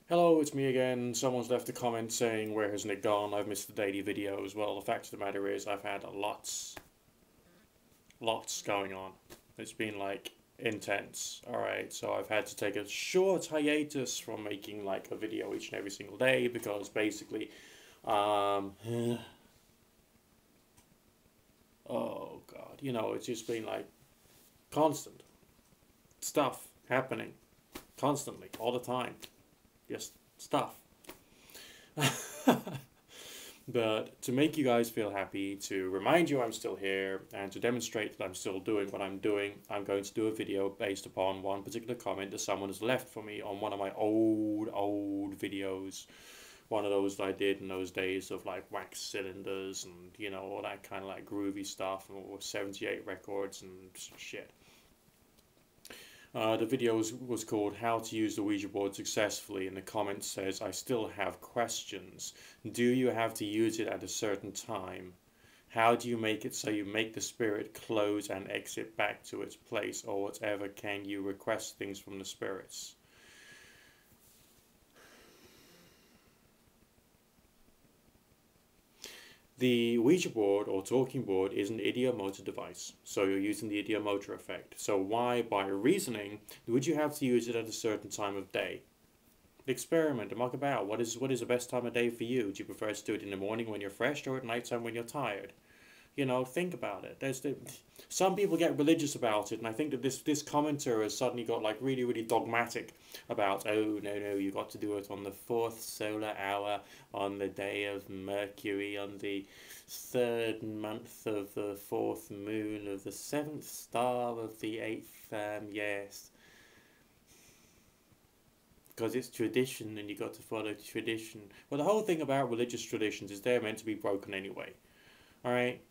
Hello, it's me again. Someone's left a comment saying, where has Nick gone? I've missed the daily videos. Well, the fact of the matter is, I've had lots going on. It's been like intense. Alright, so I've had to take a short hiatus from making like a video each and every single day because basically, oh god, it's just been like constant stuff happening constantly, all the time. Just stuff. But to make you guys feel happy, to remind you I'm still here, and to demonstrate that I'm still doing what I'm doing, I'm going to do a video based upon one particular comment that someone has left for me on one of my old videos. One of those that I did in those days of like wax cylinders and, all that kind of like groovy stuff, or 78 records and shit. The video was called How to Use the Ouija Board Successfully, and the comment says, I still have questions. Do you have to use it at a certain time? How do you make it so you make the spirit close and exit back to its place, or whatever? Can you request things from the spirits? The Ouija board or talking board is an ideomotor device, so you're using the ideomotor effect. So why, by reasoning, would you have to use it at a certain time of day? Experiment and muck about. What is the best time of day for you? Do you prefer to do it in the morning when you're fresh, or at night time when you're tired? Think about it. Some people get religious about it, and I think that this commenter has suddenly got like really dogmatic about, oh no, you got to do it on the 4th solar hour, on the day of Mercury, on the 3rd month of the 4th moon of the 7th star of the 8th, yes. Because it's tradition and you got to follow tradition. Well, the whole thing about religious traditions is they're meant to be broken anyway. Alright?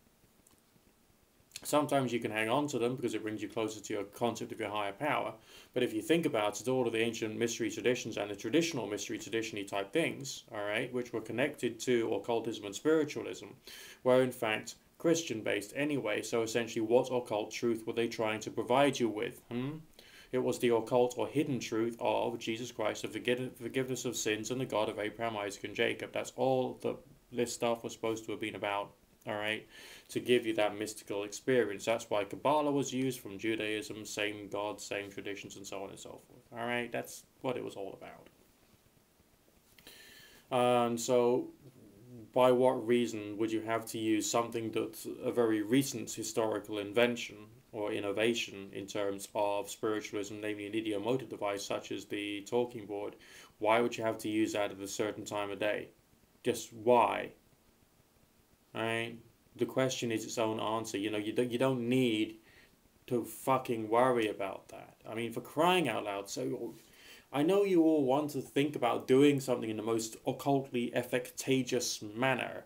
Sometimes you can hang on to them because it brings you closer to your concept of your higher power. But if you think about it, all of the ancient mystery traditions and the traditional mystery tradition-y type things, alright, which were connected to occultism and spiritualism, were in fact Christian-based anyway. So essentially, what occult truth were they trying to provide you with? It was the occult or hidden truth of Jesus Christ, the forgiveness of sins, and the God of Abraham, Isaac, and Jacob. That's all this stuff was supposed to have been about. Alright, to give you that mystical experience. That's why Kabbalah was used from Judaism, same God, same traditions, and so on and so forth. Alright, that's what it was all about. And so, by what reason would you have to use something that's a very recent historical invention or innovation in terms of spiritualism, namely an ideomotor device such as the talking board? Why would you have to use that at a certain time of day? Just why? Right? The question is its own answer. You don't need to fucking worry about that. I mean, for crying out loud. So, I know you all want to think about doing something in the most occultly effectageous manner,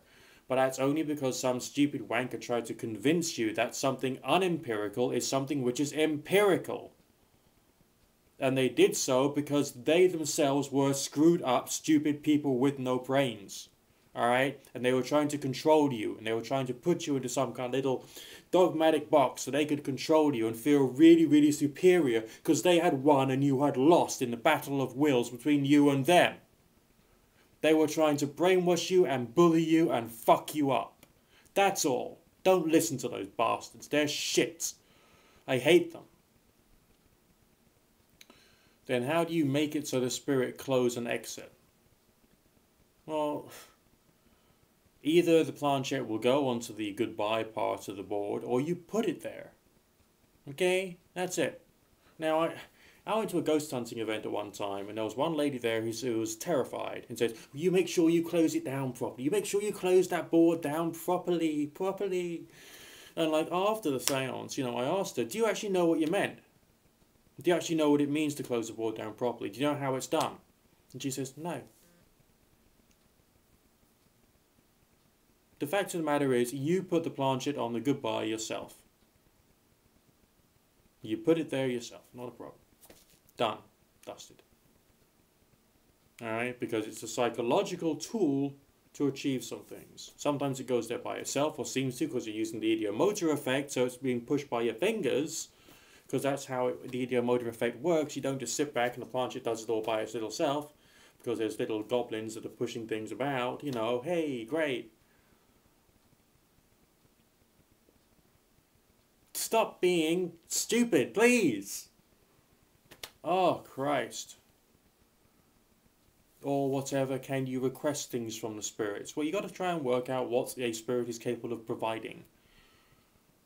but that's only because some stupid wanker tried to convince you that something unempirical is something which is empirical. And they did so because they themselves were screwed up, stupid people with no brains. Alright? And they were trying to control you, and they were trying to put you into some kind of little dogmatic box so they could control you and feel really superior because they had won and you had lost in the battle of wills between you and them. They were trying to brainwash you and bully you and fuck you up. That's all. Don't listen to those bastards. They're shit. I hate them. Then how do you make it so the spirit close and exit? Well, either the planchette will go onto the goodbye part of the board, or you put it there. Okay? That's it. Now, I went to a ghost hunting event at one time, and there was one lady there who was terrified and said, you make sure you close it down properly. You make sure you close that board down properly. And like after the seance, I asked her, do you actually know what you meant? Do you actually know what it means to close the board down properly? Do you know how it's done? And she says, no. The fact of the matter is, you put the planchette on the goodbye yourself. You put it there yourself, not a problem. Done. Dusted. Alright, because it's a psychological tool to achieve some things. Sometimes it goes there by itself, or seems to, because you're using the ideomotor effect, so it's being pushed by your fingers, because that's how the ideomotor effect works. You don't just sit back and the planchette does it all by its little self. because there's little goblins that are pushing things about, you know, hey, great. Stop being stupid, please. Oh, Christ. Or whatever, can you request things from the spirits? Well, you got to try and work out what a spirit is capable of providing.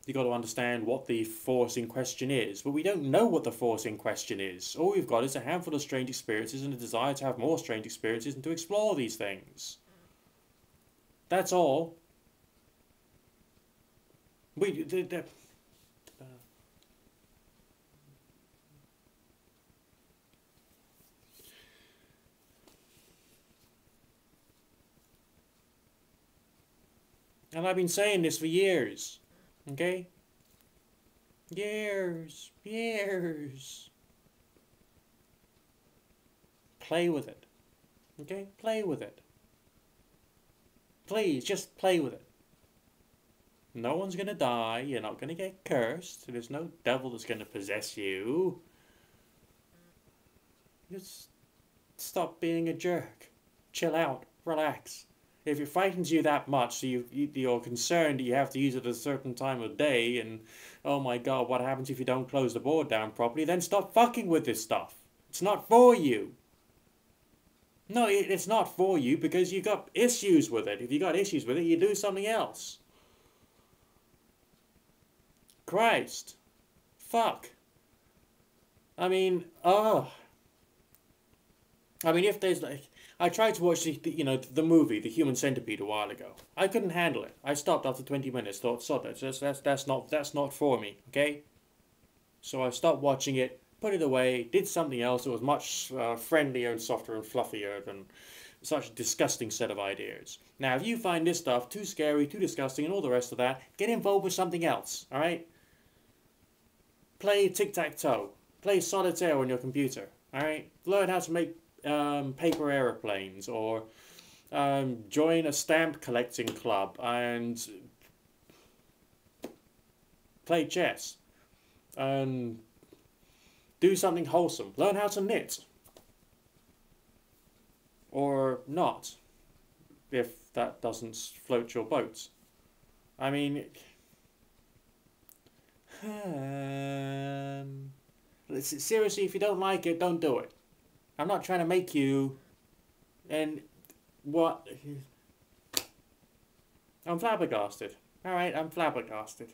You got to understand what the force in question is, but we don't know what the force in question is. All we've got is a handful of strange experiences and a desire to have more strange experiences and to explore these things. That's all. And I've been saying this for years. Okay? Years. Play with it. Okay? Play with it. Please, just play with it. No one's going to die. You're not going to get cursed. There's no devil that's going to possess you. Just stop being a jerk. Chill out. Relax. If it frightens you that much, so you're concerned that you have to use it at a certain time of day, and oh my god, what happens if you don't close the board down properly, then stop fucking with this stuff. It's not for you. No, it's not for you because you got issues with it. If you got issues with it, you do something else. Christ. Fuck. I mean, if there's like... I tried to watch the movie, The Human Centipede, a while ago. I couldn't handle it. I stopped after 20 minutes. Thought, sod that. That's not for me. Okay. So I stopped watching it, put it away, did something else that was much friendlier and softer and fluffier than such a disgusting set of ideas. Now, if you find this stuff too scary, too disgusting, and all the rest of that, get involved with something else. All right. Play tic-tac-toe. Play solitaire on your computer. All right. Learn how to make paper aeroplanes, or join a stamp collecting club and play chess, and do something wholesome. Learn how to knit, or not, if that doesn't float your boat. I mean, seriously, if you don't like it, don't do it. I'm not trying to make you, and what? I'm flabbergasted. Alright, I'm flabbergasted.